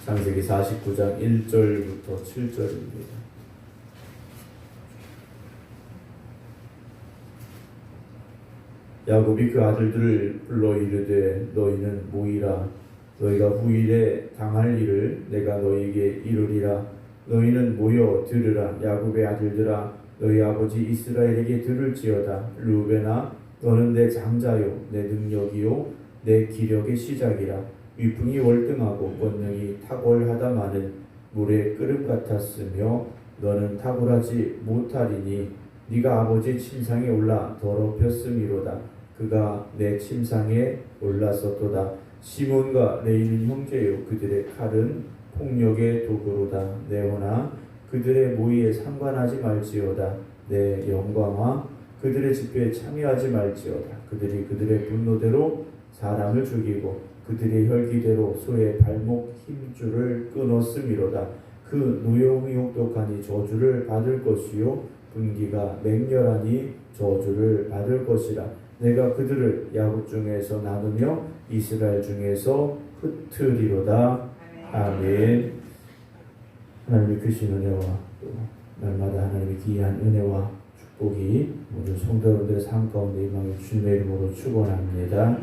창세기 49장 1절부터 7절입니다. 야곱이 그 아들들을 불러 이르되 너희는 모이라. 너희가 후일에 당할 일을 내가 너희에게 이르리라. 너희는 모여 들으라. 야곱의 아들들아, 너희 아버지 이스라엘에게 들을지어다. 르우벤아, 너는 내 장자요 내 능력이요 내 기력의 시작이라. 위풍이 월등하고 권능이 탁월하다마는 물의 끓음 같았으며 너는 탁월하지 못하리니 네가 아버지 침상에 올라 더럽혔음이로다. 그가 내 침상에 올랐었도다. 시몬과 레이는 형제요 그들의 칼은 폭력의 도구로다. 네오나, 그들의 모의에 상관하지 말지어다. 내 영광아, 그들의 집회에 참여하지 말지어다. 그들이 그들의 분노대로 사람을 죽이고 그들의 혈기대로 소의 발목 힘줄을 끊었음이로다. 그 노여움이 혹독하니 저주를 받을 것이요 분기가 맹렬하니 저주를 받을 것이라. 내가 그들을 야곱 중에서 나누며 이스라엘 중에서 흩으리로다. 아멘. 하나님의 크신 은혜와 또 날마다 하나님의 귀한 은혜와 축복이 모든 성도님들의 삶 가운데 임하여 주님의 이름으로 축원합니다.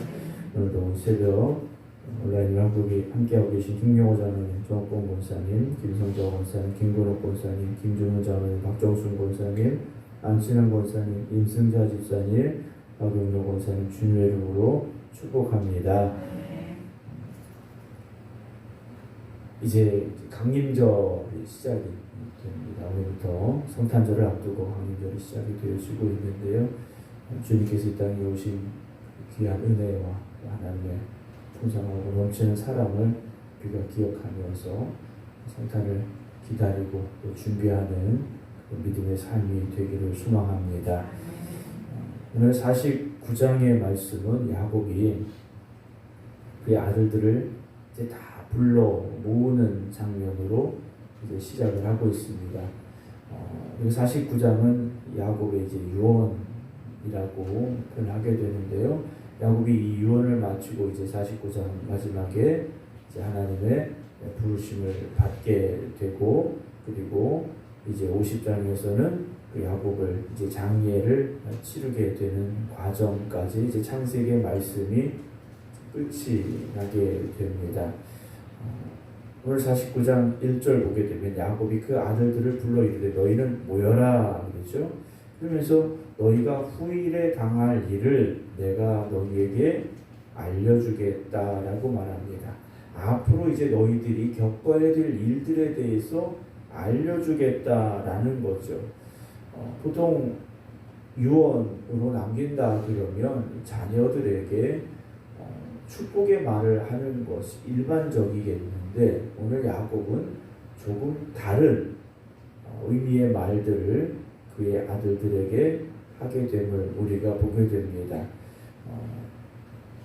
오늘도 새벽 온라인 한국에 함께하고 계신 김경호 장로님, 정권 권사님, 김성정 권사님, 김건욱 권사님, 김준호 장로님, 박정순 권사님, 안신환 권사님, 임승자 집사님, 박용로 권사님 주님의 이름으로 축복합니다. 이제 강림절이 시작이 됩니다. 오늘부터 성탄절을 앞두고 강림절이 시작이 되어지고 있는데요. 주님께서 이 땅에 오신 귀한 은혜와 하나님의 풍성하고 넘치는 사랑을 우리가 기억하면서 성탄을 기다리고 또 준비하는 믿음의 삶이 되기를 소망합니다. 오늘 49장의 말씀은 야곱이 그의 아들들을 이제 다 불러 모으는 장면으로 이제 시작을 하고 있습니다. 그리고 49장은 야곱의 이제 유언이라고 표현하게 되는데요. 야곱이 이 유언을 마치고 이제 49장 마지막에 이제 하나님의 부르심을 받게 되고, 그리고 이제 50장에서는 그 야곱을 이제 장례를 치르게 되는 과정까지 이제 창세기의 말씀이 끝이 나게 됩니다. 오늘 49장 1절 보게 되면 야곱이 그 아들들을 불러 이르되 너희는 모여라 그러죠. 그러면서 너희가 후일에 당할 일을 내가 너희에게 알려주겠다라고 말합니다. 앞으로 이제 너희들이 겪어야 될 일들에 대해서 알려주겠다라는 거죠. 보통 유언으로 남긴다 그러면 자녀들에게 축복의 말을 하는 것이 일반적이겠는데 오늘 야곱은 조금 다른 의미의 말들을 그의 아들들에게 하게 됨을 우리가 보게 됩니다.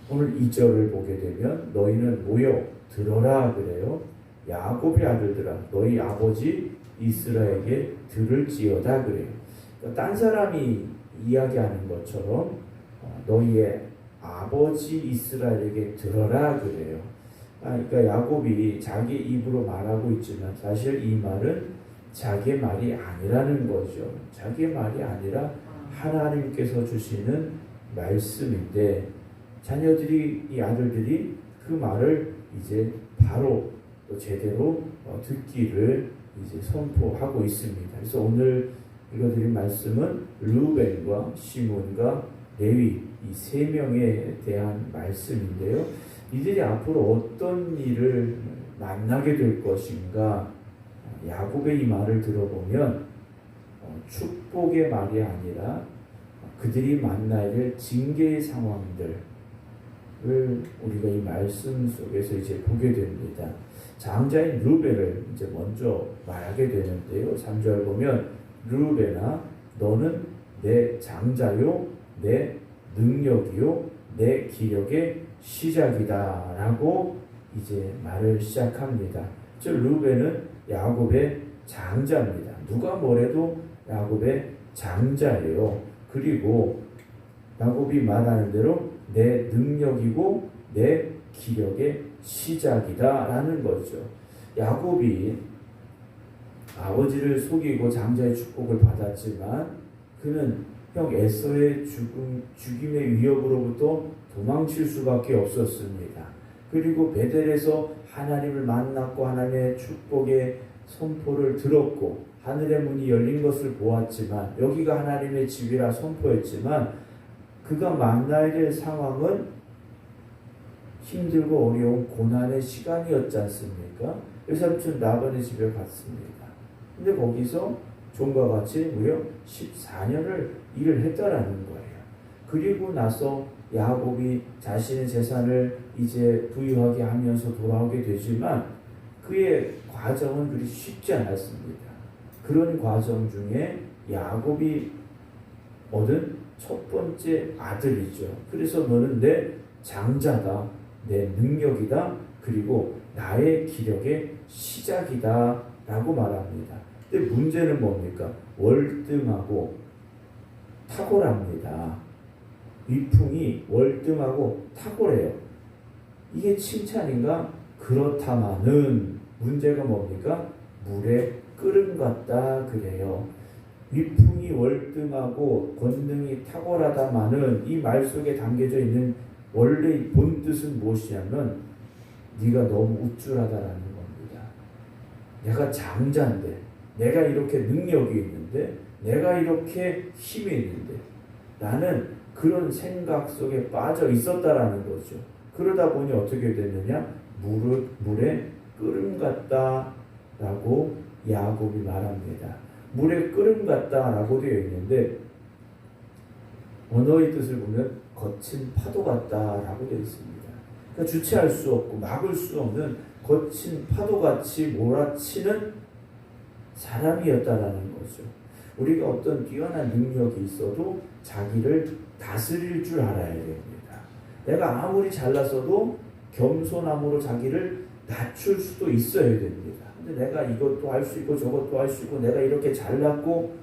오늘 2절을 보게 되면 너희는 모여 들어라 그래요. 야곱의 아들들아, 너희 아버지 이스라엘에게 들을지어다 그래요. 그러니까 딴 사람이 이야기하는 것처럼 너희의 아버지 이스라엘에게 들어라 그래요. 그러니까 야곱이 자기 입으로 말하고 있지만 사실 이 말은 자기의 말이 아니라는 거죠. 자기의 말이 아니라 하나님께서 주시는 말씀인데 자녀들이, 이 아들들이 그 말을 이제 바로 또 제대로 듣기를 이제 선포하고 있습니다. 그래서 오늘 읽어드린 말씀은 르우벤과 시몬과 레위 이 세 명에 대한 말씀인데요. 이들이 앞으로 어떤 일을 만나게 될 것인가? 야곱의 이 말을 들어보면 축복의 말이 아니라 그들이 만나야 될 징계의 상황들을 우리가 이 말씀 속에서 이제 보게 됩니다. 장자인 르우벤을 이제 먼저 말하게 되는데요. 3절 보면 르우벤아, 너는 내 장자요 내 능력이요 내 기력의 시작이다 라고 이제 말을 시작합니다. 저 르우벤은 야곱의 장자입니다. 누가 뭐래도 야곱의 장자예요. 그리고 야곱이 말하는 대로 내 능력이고 내 기력의 시작이다 라는 거죠. 야곱이 아버지를 속이고 장자의 축복을 받았지만 그는 형 에서의 죽임의 위협으로부터 도망칠 수밖에 없었습니다. 그리고 베델에서 하나님을 만났고 하나님의 축복의 선포를 들었고 하늘의 문이 열린 것을 보았지만 여기가 하나님의 집이라 선포했지만 그가 만나야 될 상황은 힘들고 어려운 고난의 시간이었지 않습니까? 외삼촌 라반의 집에 갔습니다. 근데 거기서 종과 같이 무려 14년을 일을 했다라는 거예요. 그리고 나서 야곱이 자신의 재산을 이제 부유하게 하면서 돌아오게 되지만 그의 과정은 그리 쉽지 않았습니다. 그런 과정 중에 야곱이 얻은 첫 번째 아들이죠. 그래서 너는 내 장자다, 내 능력이다, 그리고 나의 기력의 시작이다 라고 말합니다. 근데 문제는 뭡니까? 월등하고 탁월합니다. 위풍이 월등하고 탁월해요. 이게 칭찬인가? 그렇다마는 문제가 뭡니까? 물에 끓음 같다 그래요. 위풍이 월등하고 권능이 탁월하다마는 이 말 속에 담겨져 있는 원래 본 뜻은 무엇이냐면 네가 너무 우쭐하다라는 겁니다. 내가 장자인데, 내가 이렇게 능력이 있는데, 내가 이렇게 힘이 있는데 나는 그런 생각 속에 빠져 있었다라는 거죠. 그러다 보니 어떻게 됐느냐? 물에 끓음 같다라고 야곱이 말합니다. 물에 끓음 같다라고 되어 있는데 언어의 뜻을 보면 거친 파도 같다라고 되어 있습니다. 그러니까 주체할 수 없고 막을 수 없는 거친 파도같이 몰아치는 사람이었다라는 거죠. 우리가 어떤 뛰어난 능력이 있어도 자기를 다스릴 줄 알아야 됩니다. 내가 아무리 잘났어도 겸손함으로 자기를 낮출 수도 있어야 됩니다. 근데 내가 이것도 할 수 있고 저것도 할 수 있고 내가 이렇게 잘났고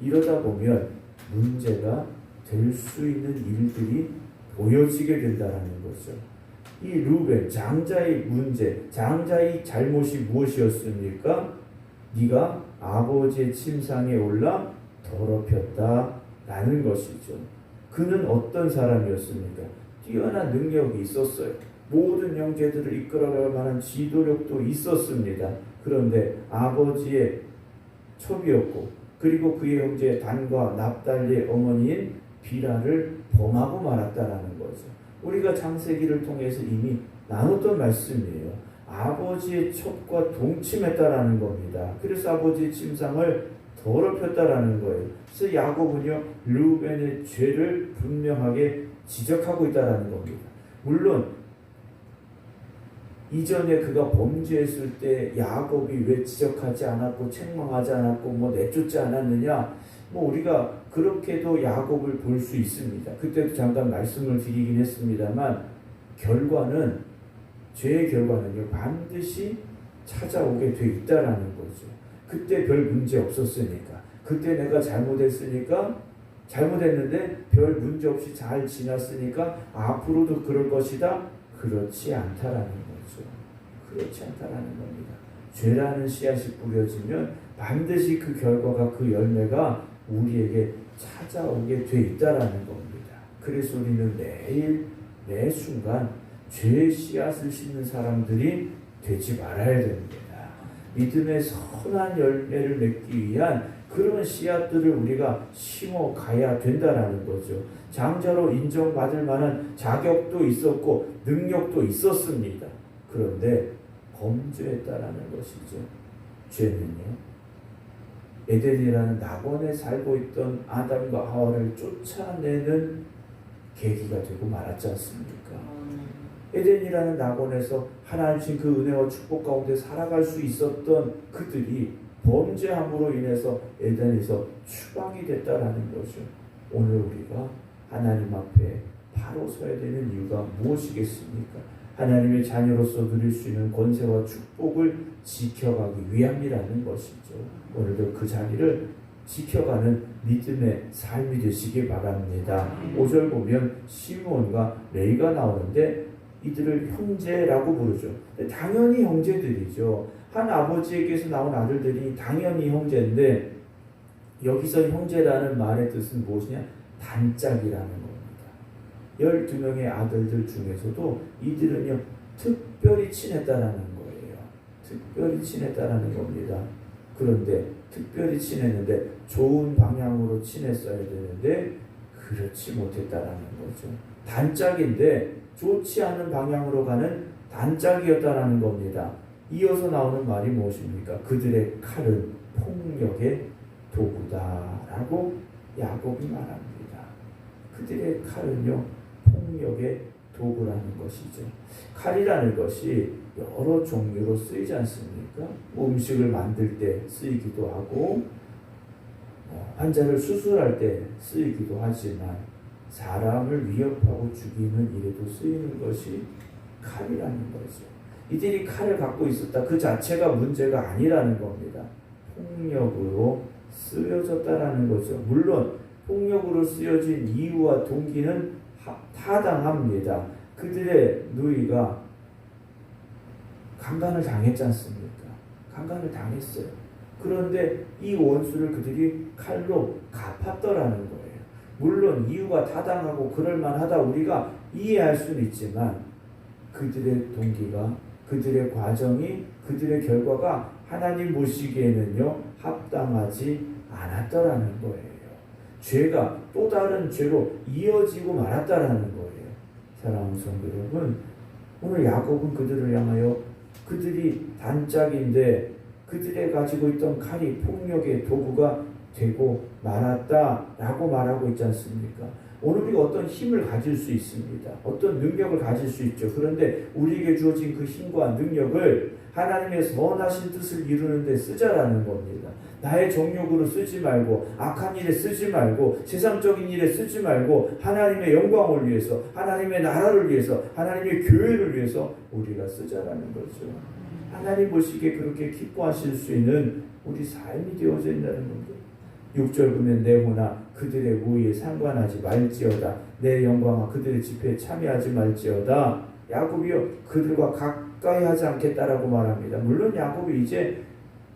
이러다 보면 문제가 될 수 있는 일들이 보여지게 된다는 거죠. 이 루벤 장자의 문제, 장자의 잘못이 무엇이었습니까? 네가 아버지의 침상에 올라 더럽혔다라는 것이죠. 그는 어떤 사람이었습니까? 뛰어난 능력이 있었어요. 모든 형제들을 이끌어갈 만한 지도력도 있었습니다. 그런데 아버지의 첩이었고 그리고 그의 형제 단과 납달리의 어머니인 비라를 범하고 말았다라는 거죠. 우리가 창세기를 통해서 이미 나눴던 말씀이에요. 아버지의 첩과 동침했다라는 겁니다. 그래서 아버지의 침상을 더럽혔다라는 거예요. 그래서 야곱은요 르우벤의 죄를 분명하게 지적하고 있다라는 겁니다. 물론 이전에 그가 범죄했을 때 야곱이 왜 지적하지 않았고 책망하지 않았고 뭐 내쫓지 않았느냐, 뭐 우리가 그렇게도 야곱을 볼 수 있습니다. 그때도 잠깐 말씀을 드리긴 했습니다만 결과는 죄의 결과는요 반드시 찾아오게 돼 있다라는 거죠. 그때 별 문제 없었으니까, 그때 내가 잘못했으니까, 잘못했는데 별 문제 없이 잘 지났으니까 앞으로도 그럴 것이다. 그렇지 않다라는 거죠. 그렇지 않다라는 겁니다. 죄라는 씨앗이 뿌려지면 반드시 그 결과가, 그 열매가 우리에게 찾아오게 돼 있다라는 겁니다. 그래서 우리는 매일 매 순간 죄의 씨앗을 심는 사람들이 되지 말아야 됩니다. 믿음의 선한 열매를 맺기 위한 그런 씨앗들을 우리가 심어 가야 된다라는 거죠. 장자로 인정받을 만한 자격도 있었고 능력도 있었습니다. 그런데 범죄했다라는 것이죠. 죄는요 에덴이라는 낙원에 살고 있던 아담과 하와를 쫓아내는 계기가 되고 말았지 않습니까? 에덴이라는 낙원에서 하나님 주신 그 은혜와 축복 가운데 살아갈 수 있었던 그들이 범죄함으로 인해서 에덴에서 추방이 됐다라는 거죠. 오늘 우리가 하나님 앞에 바로 서야 되는 이유가 무엇이겠습니까? 하나님의 자녀로서 누릴 수 있는 권세와 축복을 지켜가기 위함이라는 것이죠. 오늘도 그 자리를 지켜가는 믿음의 삶이 되시기 바랍니다. 5절 보면 시므온과 레위가 나오는데 이들을 형제라고 부르죠. 당연히 형제들이죠. 한 아버지에게서 나온 아들들이 당연히 형제인데 여기서 형제라는 말의 뜻은 무엇이냐? 단짝이라는 겁니다. 12명의 아들들 중에서도 이들은요 특별히 친했다라는 거예요. 특별히 친했다라는 겁니다. 그런데 특별히 친했는데 좋은 방향으로 친했어야 되는데 그렇지 못했다라는 거죠. 단짝인데 좋지 않은 방향으로 가는 단짝이었다라는 겁니다. 이어서 나오는 말이 무엇입니까? 그들의 칼은 폭력의 도구다라고 야곱이 말합니다. 그들의 칼은요 폭력의 도구라는 것이죠. 칼이라는 것이 여러 종류로 쓰이지 않습니까? 음식을 만들 때 쓰이기도 하고 환자를 수술할 때 쓰이기도 하지만 사람을 위협하고 죽이는 일에도 쓰이는 것이 칼이라는 거죠. 이들이 칼을 갖고 있었다. 그 자체가 문제가 아니라는 겁니다. 폭력으로 쓰여졌다라는 거죠. 물론 폭력으로 쓰여진 이유와 동기는 타당합니다. 그들의 누이가 강간을 당했지 않습니까? 강간을 당했어요. 그런데 이 원수를 그들이 칼로 갚았더라는 거예요. 물론 이유가 타당하고 그럴만하다 우리가 이해할 수는 있지만 그들의 동기가 그들의 과정이 그들의 결과가 하나님 보시기에는요 합당하지 않았더라는 거예요. 죄가 또 다른 죄로 이어지고 말았다라는 거예요. 사랑하는 성도 여러분, 오늘 야곱은 그들을 향하여 그들이 단짝인데 그들의 가지고 있던 칼이 폭력의 도구가 되고 말았다라고 말하고 있지 않습니까? 오늘 우리가 어떤 힘을 가질 수 있습니다. 어떤 능력을 가질 수 있죠. 그런데 우리에게 주어진 그 힘과 능력을 하나님의 선하신 뜻을 이루는 데 쓰자라는 겁니다. 나의 정욕으로 쓰지 말고 악한 일에 쓰지 말고 세상적인 일에 쓰지 말고 하나님의 영광을 위해서 하나님의 나라를 위해서 하나님의 교회를 위해서 우리가 쓰자라는 거죠. 하나님 보시기에 그렇게 기뻐하실 수 있는 우리 삶이 되어져 있다는 겁니다. 6절 보면 내 호나 그들의 무의에 상관하지 말지어다. 내 영광아 그들의 집회에 참여하지 말지어다. 야곱이요 그들과 가까이 하지 않겠다라고 말합니다. 물론 야곱이 이제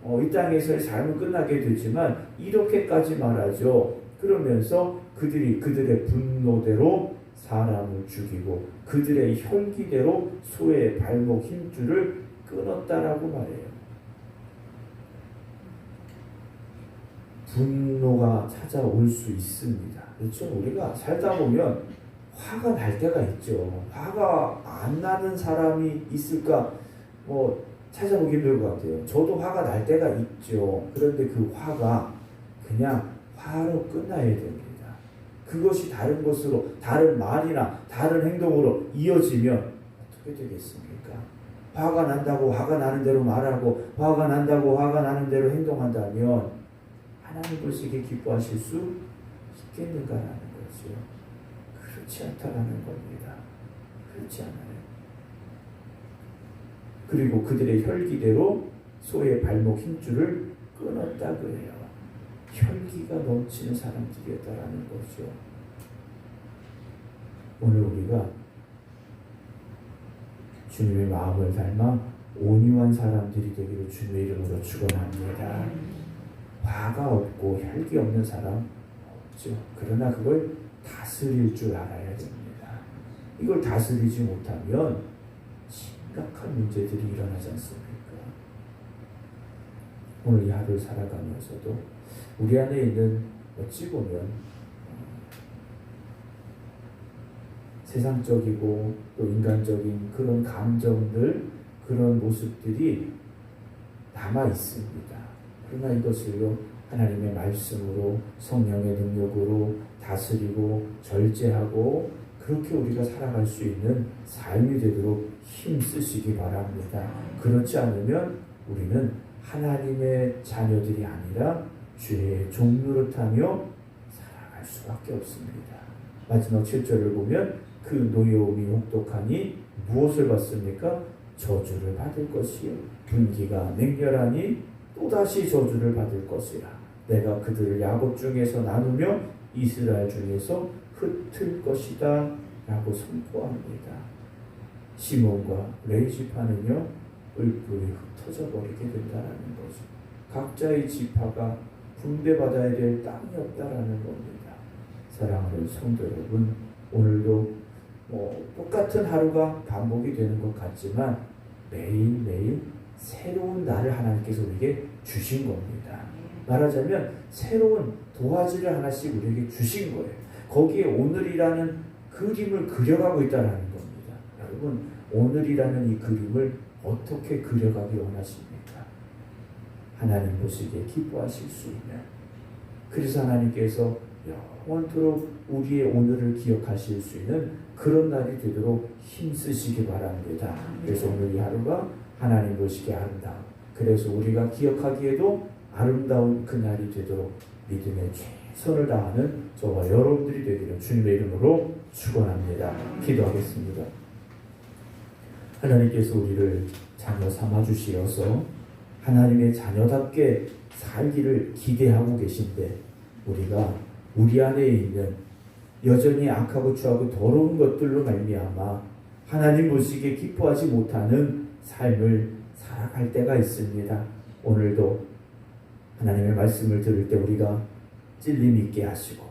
이 땅에서의 삶은 끝나게 되지만 이렇게까지 말하죠. 그러면서 그들이 그들의 분노대로 사람을 죽이고 그들의 혈기대로 소의 발목 힘줄을 끊었다라고 말해요. 분노가 찾아올 수 있습니다. 그렇죠? 우리가 살다 보면 화가 날 때가 있죠. 화가 안 나는 사람이 있을까? 찾아보기 힘들 것 같아요. 저도 화가 날 때가 있죠. 그런데 그 화가 그냥 화로 끝나야 됩니다. 그것이 다른 것으로, 다른 말이나 다른 행동으로 이어지면 어떻게 되겠습니까? 화가 난다고 화가 나는 대로 말하고 화가 난다고 화가 나는 대로 행동한다면 하나님 보시기에 기뻐하실 수 있겠는가라는 거죠. 그렇지 않다라는 겁니다. 그렇지 않아요. 그리고 그들의 혈기대로 소의 발목 힘줄을 끊었다 그래요. 혈기가 넘치는 사람들이었다라는 거죠. 오늘 우리가 주님의 마음을 닮아 온유한 사람들이 되기를 주님의 이름으로 축원합니다. 화가 없고 혈기 없는 사람 없죠. 그러나 그걸 다스릴 줄 알아야 됩니다. 이걸 다스리지 못하면 심각한 문제들이 일어나지 않습니까? 오늘 이 하루를 살아가면서도 우리 안에 있는 어찌 보면 세상적이고 또 인간적인 그런 감정들, 그런 모습들이 남아 있습니다. 그러나 이것을요 하나님의 말씀으로 성령의 능력으로 다스리고 절제하고 그렇게 우리가 살아갈 수 있는 삶이 되도록 힘쓰시기 바랍니다. 그렇지 않으면 우리는 하나님의 자녀들이 아니라 죄의 종노릇하며 살아갈 수밖에 없습니다. 마지막 7절을 보면 그 노여움이 혹독하니 무엇을 받습니까? 저주를 받을 것이요 분기가 맹렬하니 또다시 저주를 받을 것이라. 내가 그들을 야곱 중에서 나누며 이스라엘 중에서 흩을 것이다 라고 선포합니다. 시몬과 레위 지파는요 뿔뿔이 흩어져 버리게 된다는 거죠. 각자의 지파가 분배받아야 될 땅이 없다라는 겁니다. 사랑하는 성도 여러분, 오늘도 똑같은 하루가 반복이 되는 것 같지만 매일매일 새로운 날을 하나님께서 우리에게 주신 겁니다. 말하자면 새로운 도화지를 하나씩 우리에게 주신 거예요. 거기에 오늘이라는 그림을 그려가고 있다는 겁니다. 여러분, 오늘이라는 이 그림을 어떻게 그려가기 원하십니까? 하나님 보시기에 기뻐하실 수 있는, 그래서 하나님께서 영원토록 우리의 오늘을 기억하실 수 있는 그런 날이 되도록 힘쓰시기 바랍니다. 그래서 오늘 이 하루가 하나님 보시기에 아름다운, 그래서 우리가 기억하기에도 아름다운 그날이 되도록 믿음의 최선을 다하는 저와 여러분들이 되기를 주님의 이름으로 축원합니다. 기도하겠습니다. 하나님께서 우리를 자녀 삼아 주시어서 하나님의 자녀답게 살기를 기대하고 계신데, 우리가 우리 안에 있는 여전히 악하고 추하고 더러운 것들로 말미암아 하나님 보시기에 기뻐하지 못하는 삶을 살아갈 때가 있습니다. 오늘도 하나님의 말씀을 들을 때 우리가 찔림 있게 하시고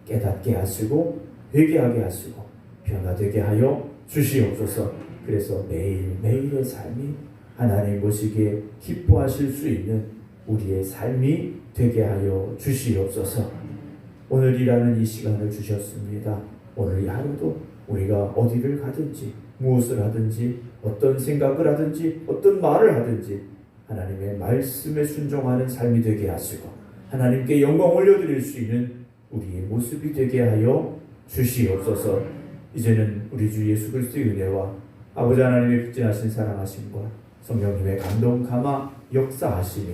깨닫게 하시고 회개하게 하시고 변화되게 하여 주시옵소서. 그래서 매일매일의 삶이 하나님 보시기에 기뻐하실 수 있는 우리의 삶이 되게 하여 주시옵소서. 오늘이라는 이 시간을 주셨습니다. 오늘 이 하루도 우리가 어디를 가든지 무엇을 하든지 어떤 생각을 하든지 어떤 말을 하든지 하나님의 말씀에 순종하는 삶이 되게 하시고 하나님께 영광 올려드릴 수 있는 우리의 모습이 되게 하여 주시옵소서. 이제는 우리 주 예수 그리스도의 은혜와 아버지 하나님의 극진하신 사랑하심과 성령님의 감동 감화 역사하심이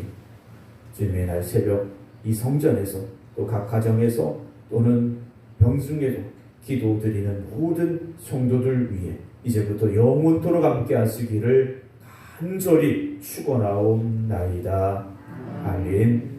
주님의 날 새벽 이 성전에서 또 각 가정에서 또는 병중에도 기도드리는 모든 성도들 위해 이제부터 영원토록 함께 하시기를 간절히 축원하옵나이다. 아멘.